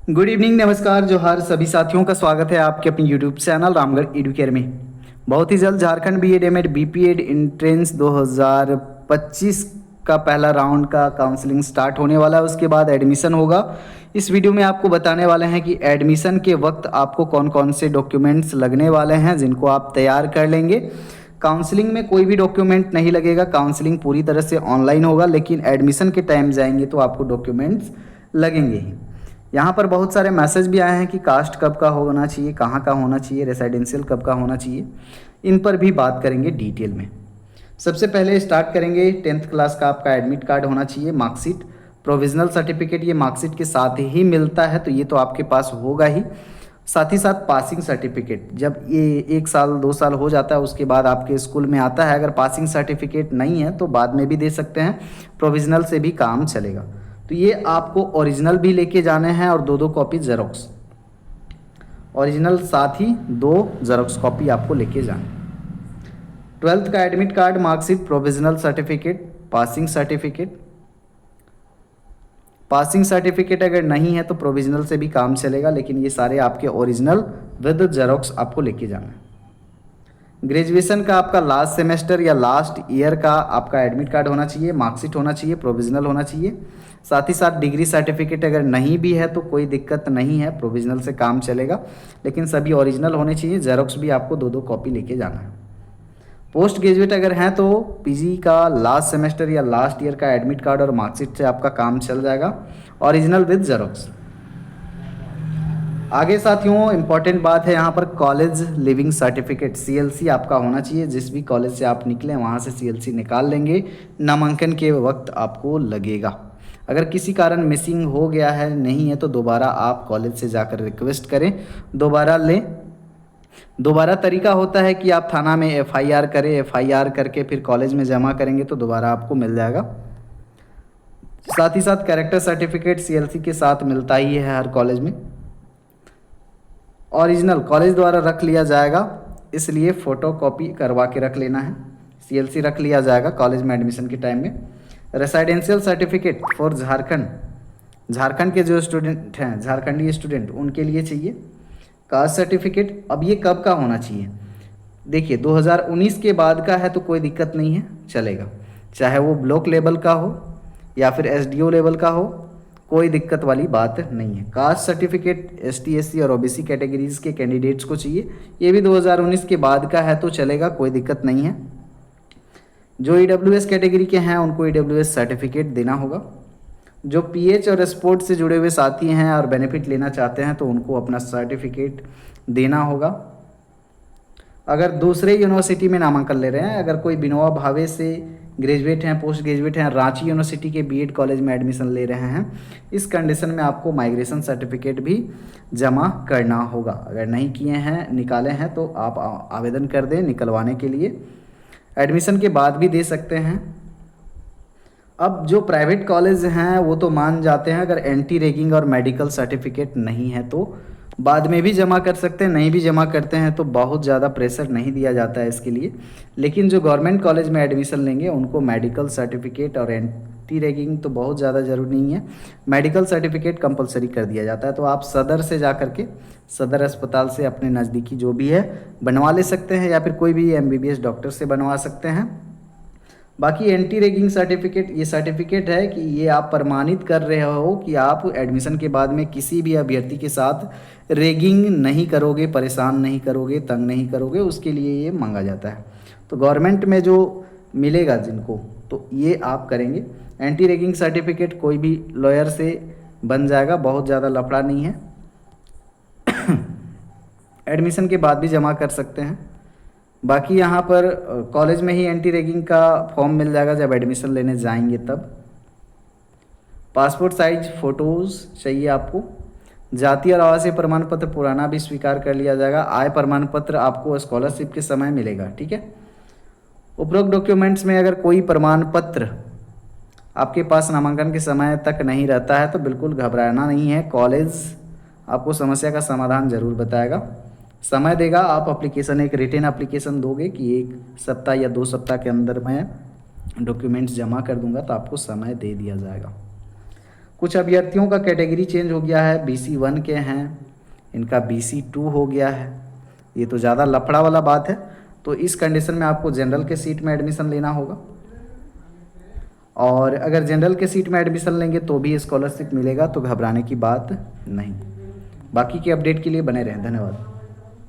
Good evening, नमस्कार, जोहार सभी साथियों का स्वागत है आपके अपने यूट्यूब चैनल रामगढ़ एडुकेयर में। बहुत ही जल्द Jharkhand BEd MEd BPEd entrance 2025 का पहला राउंड का काउंसलिंग स्टार्ट होने वाला है। उसके बाद एडमिशन होगा। इस वीडियो में आपको बताने वाले हैं कि एडमिशन के वक्त आपको कौन कौन से डॉक्यूमेंट्स लगने वाले हैं जिनको आप तैयार कर लेंगे। काउंसलिंग में कोई भी डॉक्यूमेंट नहीं लगेगा, काउंसलिंग पूरी तरह से ऑनलाइन होगा, लेकिन एडमिशन के टाइम जाएंगे तो आपको डॉक्यूमेंट्स लगेंगे ही। यहाँ पर बहुत सारे मैसेज भी आए हैं कि कास्ट कब का होना चाहिए, कहाँ का होना चाहिए, रेसिडेंशियल कब का होना चाहिए। इन पर भी बात करेंगे डिटेल में। सबसे पहले स्टार्ट करेंगे 10th क्लास का आपका एडमिट कार्ड होना चाहिए, मार्कशीट, प्रोविजनल सर्टिफिकेट ये मार्कशीट के साथ ही मिलता है, तो ये तो आपके पास होगा ही। साथ ही साथ पासिंग सर्टिफिकेट, जब ये 1 साल 2 साल हो जाता है उसके बाद आपके स्कूल में आता है। अगर पासिंग सर्टिफिकेट नहीं है तो बाद में भी दे सकते हैं, प्रोविजनल से भी काम चलेगा। तो ये आपको ओरिजिनल भी लेके जाने हैं और 2-2 कॉपी जेरोक्स, ओरिजिनल साथ ही 2 जेरोक्स कॉपी आपको लेके जाना। 12th का admit card, marksheet, provisional certificate, passing certificate. Passing certificate अगर नहीं है तो प्रोविजनल से भी काम चलेगा, लेकिन ये सारे आपके ओरिजिनल विद जेरोक्स आपको लेके जाना है। ग्रेजुएशन का आपका लास्ट सेमेस्टर या लास्ट ईयर का आपका एडमिट कार्ड होना चाहिए, मार्कशीट होना चाहिए, प्रोविजनल होना चाहिए। साथ ही साथ डिग्री सर्टिफिकेट अगर नहीं भी है तो कोई दिक्कत नहीं है, प्रोविजनल से काम चलेगा, लेकिन सभी ओरिजिनल होने चाहिए। जेरोक्स भी आपको 2-2 कॉपी लेके जाना है। पोस्ट ग्रेजुएट अगर हैं तो पीजी का लास्ट सेमेस्टर या लास्ट ईयर का एडमिट कार्ड और मार्कशीट से आपका काम चल जाएगा, ओरिजिनल विद जेरोक्स। आगे साथियों इम्पॉर्टेंट बात है यहाँ पर, कॉलेज लिविंग सर्टिफिकेट सीएलसी आपका होना चाहिए। जिस भी कॉलेज से आप निकले वहाँ से सीएलसी निकाल लेंगे, नामांकन के वक्त आपको लगेगा। अगर किसी कारण मिसिंग हो गया है, नहीं है, तो दोबारा आप कॉलेज से जाकर रिक्वेस्ट करें, दोबारा लें। दोबारा तरीका होता है कि आप थाना में एफआईआर करें, एफआईआर करके फिर कॉलेज में जमा करेंगे तो दोबारा आपको मिल जाएगा। साथ ही साथ कैरेक्टर सर्टिफिकेट सीएलसी के साथ मिलता ही है हर कॉलेज में। ओरिजिनल कॉलेज द्वारा रख लिया जाएगा, इसलिए फ़ोटो कॉपी करवा के रख लेना है। सीएलसी रख लिया जाएगा कॉलेज में एडमिशन के टाइम में। Residential certificate for Jharkhand, Jharkhand के जो स्टूडेंट हैं, झारखंडी स्टूडेंट, उनके लिए चाहिए। कास्ट सर्टिफिकेट, अब ये कब का होना चाहिए? देखिए 2019 के बाद का है तो कोई दिक्कत नहीं है, चलेगा। चाहे वो ब्लॉक लेवल का हो या फिर एसडीओ लेवल का हो, कोई दिक्कत वाली बात नहीं है। कास्ट सर्टिफिकेट एसटी एससी और ओबीसी कैटेगरीज के कैंडिडेट्स को चाहिए, ये भी 2019 के बाद का है तो चलेगा, कोई दिक्कत नहीं है। जो ईडब्ल्यूएस कैटेगरी के हैं उनको ईडब्ल्यूएस सर्टिफिकेट देना होगा। जो पीएच और स्पोर्ट्स से जुड़े हुए साथी हैं और बेनिफिट लेना चाहते हैं तो उनको अपना सर्टिफिकेट देना होगा। अगर दूसरे यूनिवर्सिटी में नामांकन ले रहे हैं, अगर कोई विनोबा भावे से ग्रेजुएट हैं, पोस्ट ग्रेजुएट हैं, रांची यूनिवर्सिटी के बीएड कॉलेज में एडमिशन ले रहे हैं, इस कंडीशन में आपको माइग्रेशन सर्टिफिकेट भी जमा करना होगा। अगर नहीं किए हैं, निकाले हैं, तो आप आवेदन कर दें निकलवाने के लिए। एडमिशन के बाद भी दे सकते हैं। अब जो प्राइवेट कॉलेज हैं वो तो मान जाते हैं, अगर एंटी रैगिंग और मेडिकल सर्टिफिकेट नहीं है तो बाद में भी जमा कर सकते हैं। नहीं भी जमा करते हैं तो बहुत ज़्यादा प्रेशर नहीं दिया जाता है इसके लिए। लेकिन जो गवर्नमेंट कॉलेज में एडमिशन लेंगे उनको मेडिकल सर्टिफिकेट और एंटी रैगिंग तो बहुत ज़्यादा ज़रूरी नहीं है, मेडिकल सर्टिफिकेट कंपलसरी कर दिया जाता है। तो आप सदर से जा कर के, सदर अस्पताल से अपने नज़दीकी जो भी है बनवा ले सकते हैं, या फिर कोई भी एमबीबीएस डॉक्टर से बनवा सकते हैं। बाकी एंटी रैगिंग सर्टिफिकेट, ये सर्टिफिकेट है कि ये आप प्रमाणित कर रहे हो कि आप एडमिशन के बाद में किसी भी अभ्यर्थी के साथ रैगिंग नहीं करोगे, परेशान नहीं करोगे, तंग नहीं करोगे, उसके लिए ये मांगा जाता है। तो गवर्नमेंट में जो मिलेगा जिनको, तो ये आप करेंगे। एंटी रैगिंग सर्टिफिकेट कोई भी लॉयर से बन जाएगा, बहुत ज़्यादा लफड़ा नहीं है। एडमिशन के बाद भी जमा कर सकते हैं। बाकी यहाँ पर कॉलेज में ही एंटी रैगिंग का फॉर्म मिल जाएगा जब एडमिशन लेने जाएंगे तब। पासपोर्ट साइज फ़ोटोज़ चाहिए आपको। जाति और आवासीय प्रमाण पत्र पुराना भी स्वीकार कर लिया जाएगा। आय प्रमाण पत्र आपको स्कॉलरशिप के समय मिलेगा, ठीक है। उपरोक्त डॉक्यूमेंट्स में अगर कोई प्रमाण पत्र आपके पास नामांकन के समय तक नहीं रहता है तो बिल्कुल घबराना नहीं है, कॉलेज आपको समस्या का समाधान ज़रूर बताएगा, समय देगा। आप एप्लीकेशन, एक रिटन एप्लीकेशन दोगे कि 1 सप्ताह या 2 सप्ताह के अंदर मैं डॉक्यूमेंट्स जमा कर दूंगा, तो आपको समय दे दिया जाएगा। कुछ अभ्यर्थियों का कैटेगरी चेंज हो गया है, BC1 के हैं, इनका BC2 हो गया है। ये तो ज़्यादा लफड़ा वाला बात है। तो इस कंडीशन में आपको जनरल के सीट में एडमिशन लेना होगा, और अगर जनरल के सीट में एडमिशन लेंगे तो भी स्कॉलरशिप मिलेगा, तो घबराने की बात नहीं। बाकी की अपडेट के लिए बने रहें। धन्यवाद।